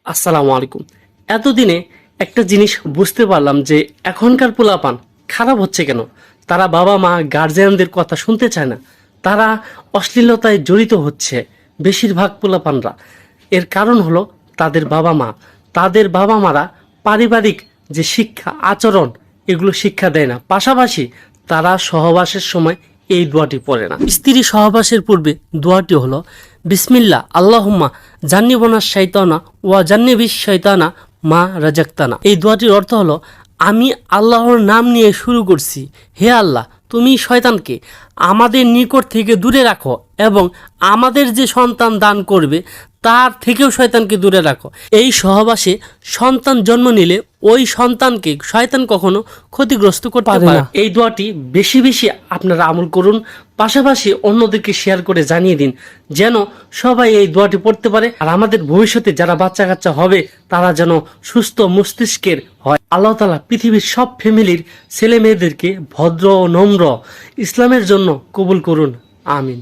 আসসালামু আলাইকুম। এতদিনে একটা জিনিস বুঝতে পারলাম যে এখনকার পোলাপান খারাপ হচ্ছে কেন। তারা বাবা মা গার্জিয়ানদের কথা শুনতে চায় না, তারা অশ্লীলতায় জড়িত হচ্ছে বেশিরভাগ পোলাপানরা। এর কারণ হলো তাদের বাবা মারা পারিবারিক যে শিক্ষা আচরণ এগুলো শিক্ষা দেয় না, পাশাপাশি তারা সহবাসের সময় এই দোয়াটি পড়ে না। স্ত্রী সহবাসের পূর্বে দোয়াটি হলো বিসমিল্লাহ আল্লাহুম্মা জান্নিবনা শাইতানা ওয়া জান্নিবিশ শাইতানা মা রাজাক্তানা। এই দোয়াটির অর্থ হলো আমি আল্লাহর নাম নিয়ে শুরু করছি, হে আল্লাহ তুমি শয়তানকে আমাদের নিকট থেকে দূরে রাখো এবং আমাদের যে সন্তান দান করবে তার থেকেও শয়তানকে দূরে রাখো। এই সহবাসে সন্তান জন্ম নিলে ওই সন্তানকে শয়তান কখনো ক্ষতিগ্রস্ত করতে পারে না। এই দোয়াটি বেশি বেশি আপনারা আমল করুন, পাশাপাশি অন্যদেরকে শেয়ার করে জানিয়ে দিন যেন সবাই এই দোয়াটি পড়তে পারে, আর আমাদের ভবিষ্যতে যারা বাচ্চা কাচ্চা হবে তারা যেন সুস্থ মস্তিষ্কের হয়। আল্লাহ তাআলা পৃথিবীর সব ফ্যামিলির ছেলে মেয়েদেরকে ভদ্র ও নম্র ইসলামের জন্য কবুল করুন, আমিন।